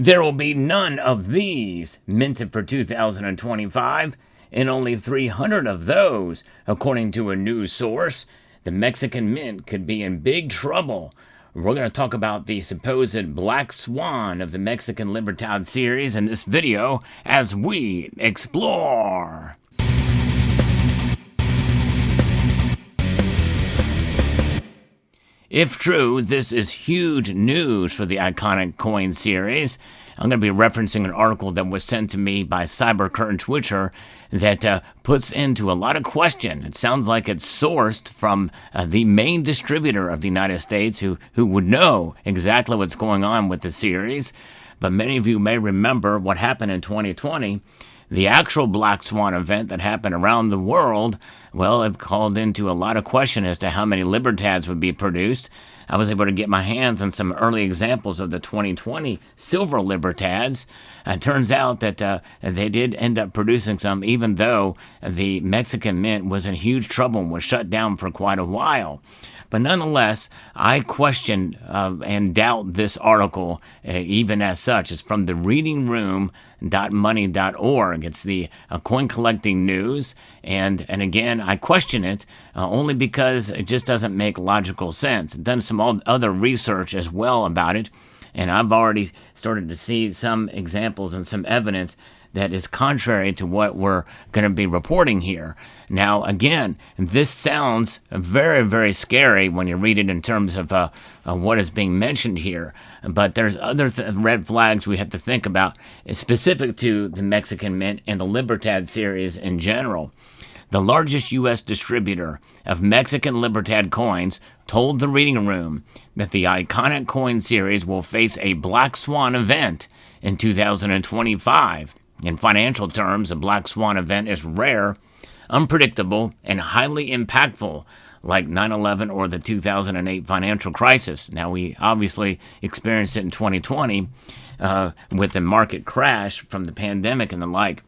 There will be none of these minted for 2025, and only 300 of those, according to a news source. The Mexican Mint could be in big trouble. We're going to talk about the supposed black swan of the Mexican Libertads series in this video as we explore. If true, this is huge news for the iconic coin series. I'm going to be referencing an article that was sent to me by Cybercurrent Twitcher that puts into a lot of question. It sounds like it's sourced from the main distributor of the United States who would know exactly what's going on with the series. But many of you may remember what happened in 2020. The actual Black Swan event that happened around the world, well, it called into a lot of question as to how many Libertads would be produced. I was able to get my hands on some early examples of the 2020 silver Libertads. It turns out that they did end up producing some, even though the Mexican Mint was in huge trouble and was shut down for quite a while. But nonetheless, I question and doubt this article even as such. It's from the readingroom.money.org. It's the coin collecting news. And again, I question it only because it just doesn't make logical sense. I've done some other research as well about it. And I've already started to see some examples and some evidence that is contrary to what we're going to be reporting here. Now, again, this sounds very, very scary when you read it in terms of what is being mentioned here. But there's other red flags we have to think about, specific to the Mexican Mint and the Libertad series in general. The largest U.S. distributor of Mexican Libertad coins told the Reading Room that the iconic coin series will face a Black Swan event in 2025. In financial terms, a Black Swan event is rare, unpredictable, and highly impactful, like 9/11 or the 2008 financial crisis. Now, we obviously experienced it in 2020 with the market crash from the pandemic and the like,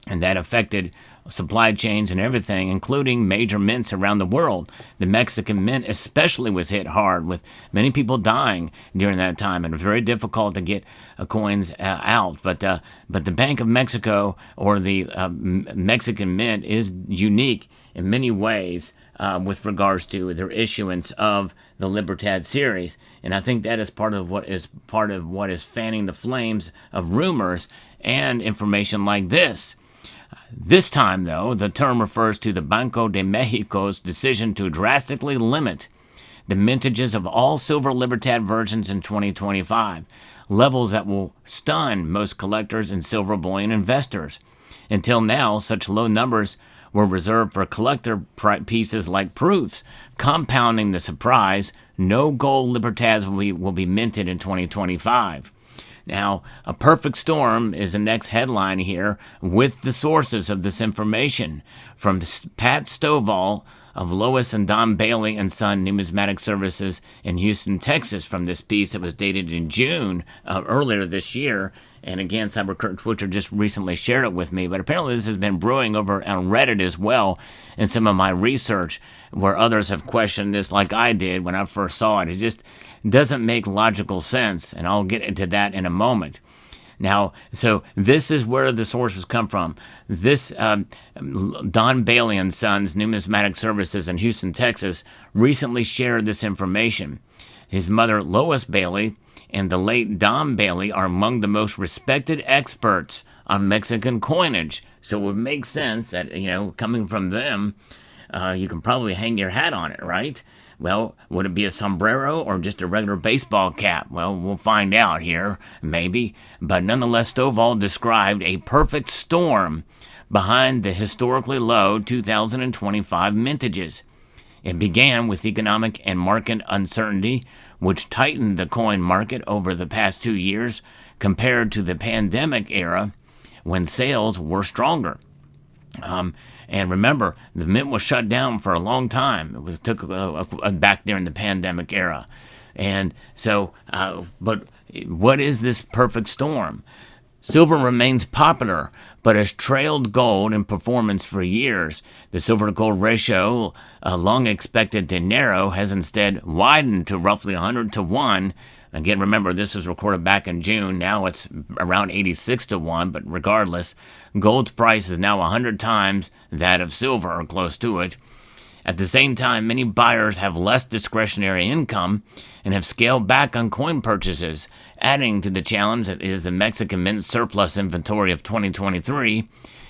and that affected supply chains and everything, including major mints around the world. The Mexican Mint especially was hit hard, with many people dying during that time, and it was very difficult to get coins out. But the Bank of Mexico, or the Mexican Mint, is unique in many ways with regards to their issuance of the Libertad series, and I think that is part of what is fanning the flames of rumors and information like this. This time, though, the term refers to the Banco de Mexico's decision to drastically limit the mintages of all silver Libertad versions in 2025, levels that will stun most collectors and silver bullion investors. Until now, such low numbers were reserved for collector pieces like proofs, compounding the surprise. No gold Libertads will be minted in 2025. Now, a perfect storm is the next headline here with the sources of this information. From Pat Stovall of Lois and Don Bailey and Son Numismatic Services in Houston, Texas, from this piece that was dated in June earlier this year. And again, Cybercurrent Twitcher just recently shared it with me, but apparently this has been brewing over on Reddit as well in some of my research, where others have questioned this like I did when I first saw it. It just doesn't make logical sense, and I'll get into that in a moment. Now, so this is where the sources come from. This Don Bailey and Sons Numismatic Services in Houston, Texas, recently shared this information. His mother, Lois Bailey, and the late Don Bailey are among the most respected experts on Mexican coinage. So it would make sense that, coming from them, you can probably hang your hat on it, right? Well, would it be a sombrero or just a regular baseball cap? Well, we'll find out here, maybe. But nonetheless, Stovall described a perfect storm behind the historically low 2025 mintages. It began with economic and market uncertainty, which tightened the coin market over the past 2 years compared to the pandemic era, when sales were stronger. And remember, the mint was shut down for a long time. It took back during the pandemic era. And so, but what is this perfect storm? Silver remains popular, but has trailed gold in performance for years. The silver-to-gold ratio, long expected to narrow, has instead widened to roughly 100 to 1, Again, remember, this was recorded back in June. Now it's around 86 to 1, but regardless, gold's price is now 100 times that of silver, or close to it. At the same time, many buyers have less discretionary income and have scaled back on coin purchases, adding to the challenge that is the Mexican Mint surplus inventory of 2023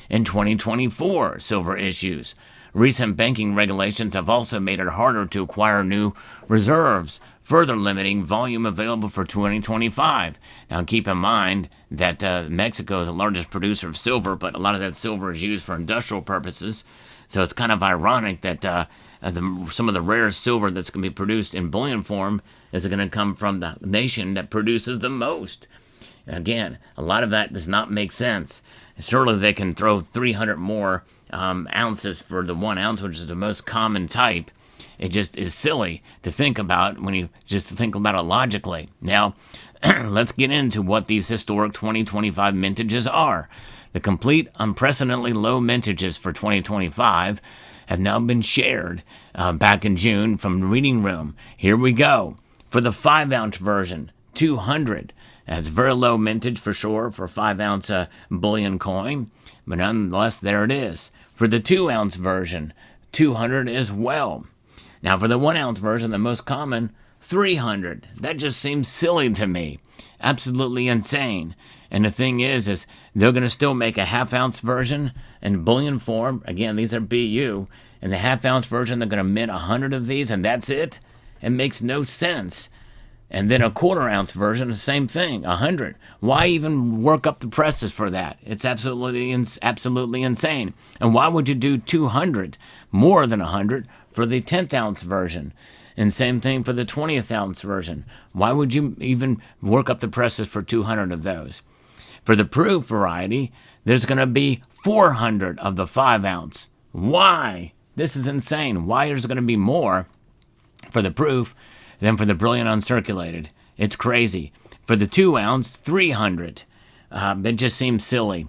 and 2024 silver issues. Recent banking regulations have also made it harder to acquire new reserves, further limiting volume available for 2025. Now, keep in mind that Mexico is the largest producer of silver, but a lot of that silver is used for industrial purposes. So it's kind of ironic that some of the rarest silver that's going to be produced in bullion form is going to come from the nation that produces the most. Again, a lot of that does not make sense. Surely they can throw 300 more ounces for the 1 ounce, which is the most common type. It just is silly to think about when you just think about it logically. Now, let's get into what these historic 2025 mintages are. The complete, unprecedentedly low mintages for 2025 have now been shared back in June from the Reading Room. Here we go. For the 5-ounce version, 200. That's very low mintage for sure for a 5-ounce bullion coin, but nonetheless, there it is. For the 2-ounce version, 200 as well. Now, for the 1-ounce version, the most common, 300. That just seems silly to me. Absolutely insane. And the thing is they're going to still make a half-ounce version in bullion form. Again, these are BU. In the half-ounce version, they're going to mint 100 of these, and that's it? It makes no sense. And then a 1/4-ounce version, the same thing, 100. Why even work up the presses for that? It's absolutely insane. And why would you do 200, more than 100, for the 10th-ounce version? And same thing for the 20th-ounce version. Why would you even work up the presses for 200 of those? For the proof variety, there's going to be 400 of the 5-ounce. Why? This is insane. Why is there going to be more for the proof than for the brilliant uncirculated? It's crazy. For the 2-ounce, 300. It just seems silly.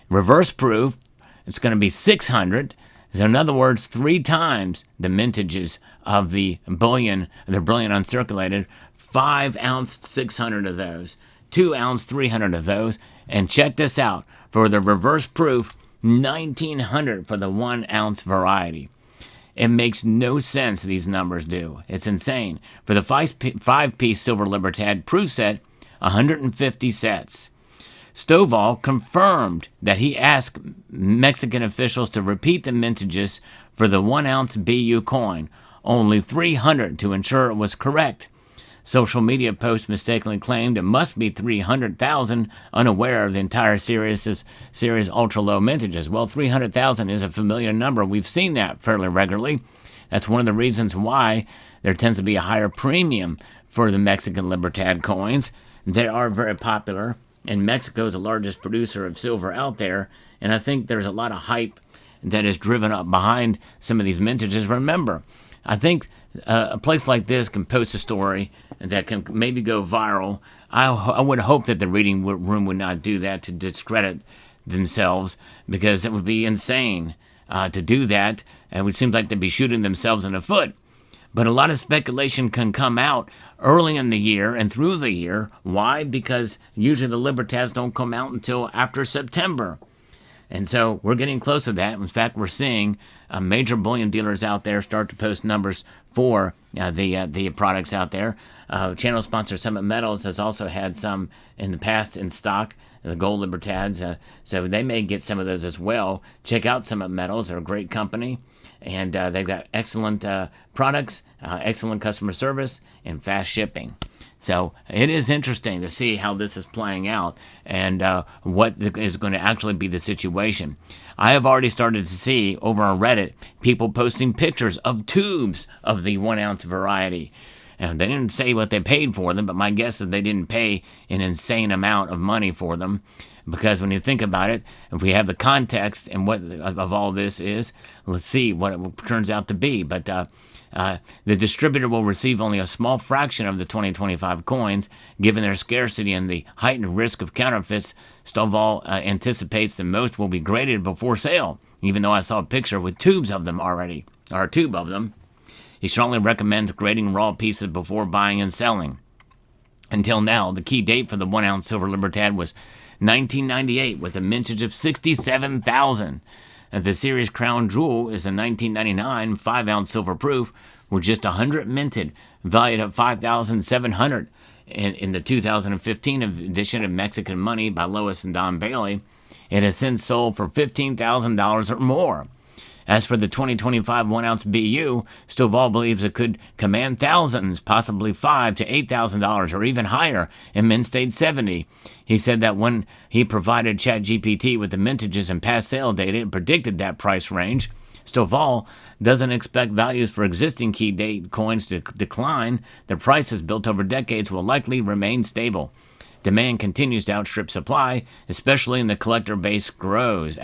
Reverse proof, it's going to be 600. So in other words, 3 times the mintages of the bullion, the brilliant uncirculated. 5-ounce, 600 of those. 2-ounce, 300 of those. And check this out. For the reverse proof, 1,900 for the 1-ounce variety. It makes no sense, these numbers do. It's insane. For the 5-piece silver Libertad proof set, 150 sets. Stovall confirmed that he asked Mexican officials to repeat the mintages for the 1-ounce BU coin, only 300 to ensure it was correct. Social media posts mistakenly claimed it must be 300,000, unaware of the entire series ultra-low mintages. Well, 300,000 is a familiar number. We've seen that fairly regularly. That's one of the reasons why there tends to be a higher premium for the Mexican Libertad coins. They are very popular, and Mexico is the largest producer of silver out there, and I think there's a lot of hype that is driven up behind some of these mintages. Remember, I think a place like this can post a story that can maybe go viral. I would hope that the Reading Room would not do that to discredit themselves, because it would be insane to do that. It would seem like they'd be shooting themselves in the foot. But a lot of speculation can come out early in the year and through the year. Why? Because usually the Libertads don't come out until after September. And so we're getting close to that. In fact, we're seeing major bullion dealers out there start to post numbers for the products out there. Channel sponsor Summit Metals has also had some in the past in stock, the gold Libertads. So they may get some of those as well. Check out Summit Metals. They're a great company. And they've got excellent products, excellent customer service, and fast shipping. So it is interesting to see how this is playing out and what is going to actually be the situation. I have already started to see over on Reddit people posting pictures of tubes of the 1-ounce variety. And they didn't say what they paid for them, but my guess is they didn't pay an insane amount of money for them. Because when you think about it, if we have the context and what of all this is, let's see what it turns out to be. But the distributor will receive only a small fraction of the 2025 coins, given their scarcity and the heightened risk of counterfeits. Stovall anticipates that most will be graded before sale, even though I saw a picture with tubes of them already, or a tube of them. He strongly recommends grading raw pieces before buying and selling. Until now, the key date for the 1 ounce silver Libertad was 1998 with a mintage of 67,000. The series crown jewel is a 1999 5 ounce silver proof with just 100 minted, valued at 5,700. In the 2015 edition of Mexican Money by Lois and Don Bailey, it has since sold for $15,000 or more. As for the 2025 1 ounce BU, Stovall believes it could command thousands, possibly $5,000 to $8,000 or even higher in Mint State 70. He said that when he provided ChatGPT with the mintages and past sale data, it predicted that price range. Stovall doesn't expect values for existing key date coins to decline. The prices built over decades will likely remain stable. Demand continues to outstrip supply, especially in the collector base grows.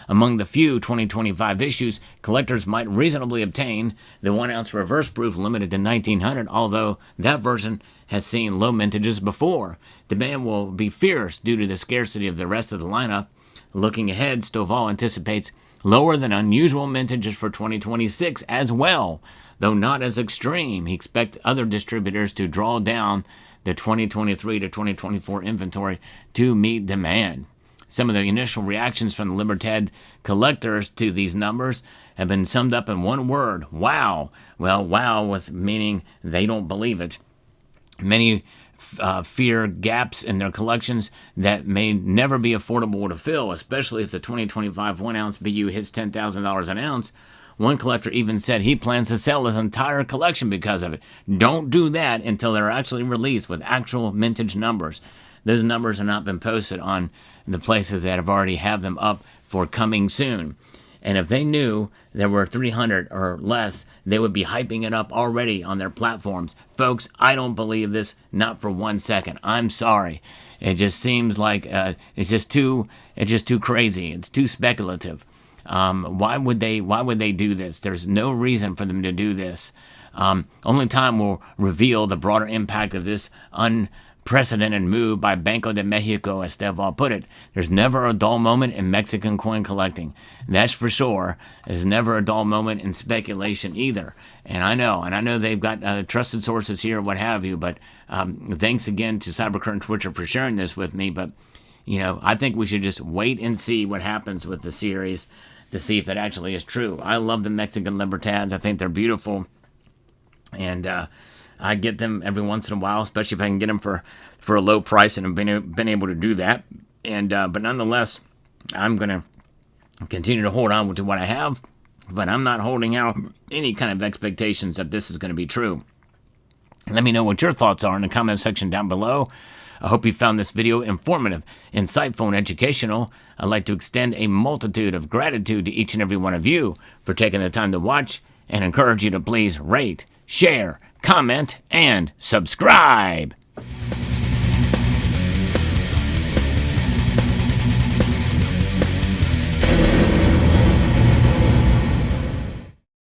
Among the few 2025 issues collectors might reasonably obtain, the 1 ounce reverse proof limited to 1900, although that version has seen low mintages before. Demand will be fierce due to the scarcity of the rest of the lineup. Looking ahead, Stovall anticipates lower than unusual mintages for 2026 as well, though not as extreme. He expects other distributors to draw down the 2023 to 2024 inventory to meet demand. Some of the initial reactions from the Libertad collectors to these numbers have been summed up in one word: wow. Well, wow with meaning they don't believe it. Many fear gaps in their collections that may never be affordable to fill, especially if the 2025 1 ounce BU hits $10,000 an ounce. One collector even said he plans to sell his entire collection because of it. Don't do that until they're actually released with actual mintage numbers. Those numbers have not been posted on the places that have already have them up for coming soon. And if they knew there were 300 or less, they would be hyping it up already on their platforms. Folks, I don't believe this, not for 1 second. I'm sorry. It just seems like it's just too crazy. It's too speculative. Why would they do this? There's no reason for them to do this. Only time will reveal the broader impact of this unprecedented move by Banco de Mexico, as Stovall put it. There's never a dull moment in Mexican coin collecting. That's for sure. There's never a dull moment in speculation either. And I know they've got trusted sources here, what have you, but thanks again to Cybercurrent Twitcher for sharing this with me. But, I think we should just wait and see what happens with the series to see if it actually is true. I love the Mexican Libertads. I think they're beautiful. And I get them every once in a while, especially if I can get them for a low price, and I've been able to do that. And but nonetheless, I'm going to continue to hold on to what I have, but I'm not holding out any kind of expectations that this is going to be true. Let me know what your thoughts are in the comment section down below. I hope you found this video informative, insightful, and educational. I'd like to extend a multitude of gratitude to each and every one of you for taking the time to watch, and encourage you to please rate, share, comment, and subscribe.